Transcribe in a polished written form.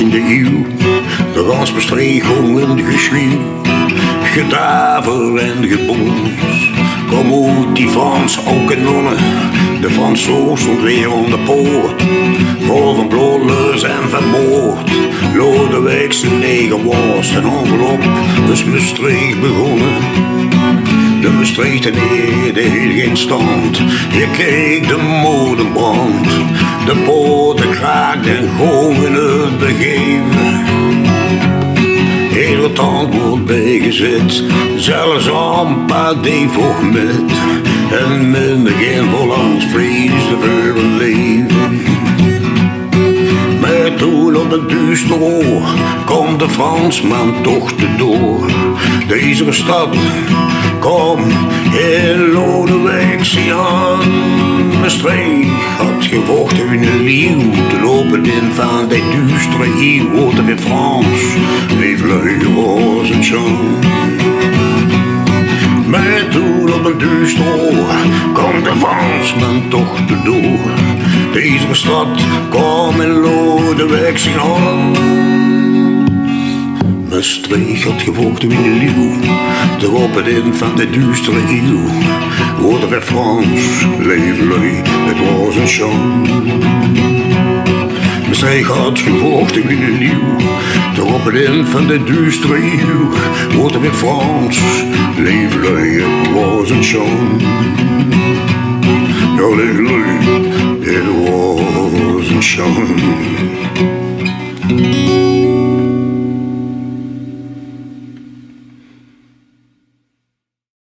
18e eeuw. De gans bestreek in geschreeuw, gedaver en gebons. Kom uit die Frans ook en nonnen, de Fransoos stond weer aan de poort. Vol van bloedlus en vermoord, Lodewijk zijn negen was een envelop, dus Maastricht begonnen. De Maastricht en de hield geen stand, je keek de modenbrand. De poorten kraakten en gongen het begeven. Heel het hand wordt bijgezet, zelfs amper voor met. En men begint volgens vrees te vullen leven. Maar toen op het duister oor komt de Fransman toch te door. Deze stad, kom in Lodewijk aan. Maastricht had gevochten in een leeuw, te lopen in van die duistere eeuw. Wordt weer Frans, vive le rose en chant. Maar toen op een duister oor komt de Fransman toch te door. Deze stad, kom in Lodewijk aan. Maastricht had gevochten in de leeuw, te lopen in van de duistere eeuw. Worden weer Frans, leven lui, het was een chant. Maastricht had gevochten in de leeuw, te lopen in van de duistere eeuw. Worden weer Frans, leven lui, het was een chant. Ja, leven lui, het was een chant.